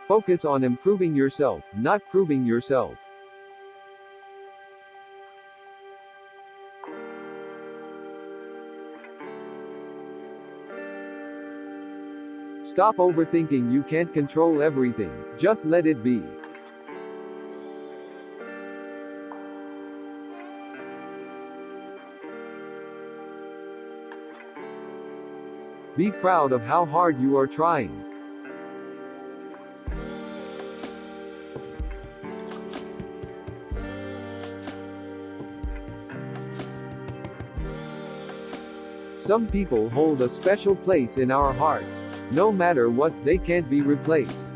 Focus on improving yourself, not proving yourself. Stop overthinking. You can't control everything. Just let it be. Be proud of how hard you are trying. Some people hold a special place in our hearts. No matter what, they can't be replaced.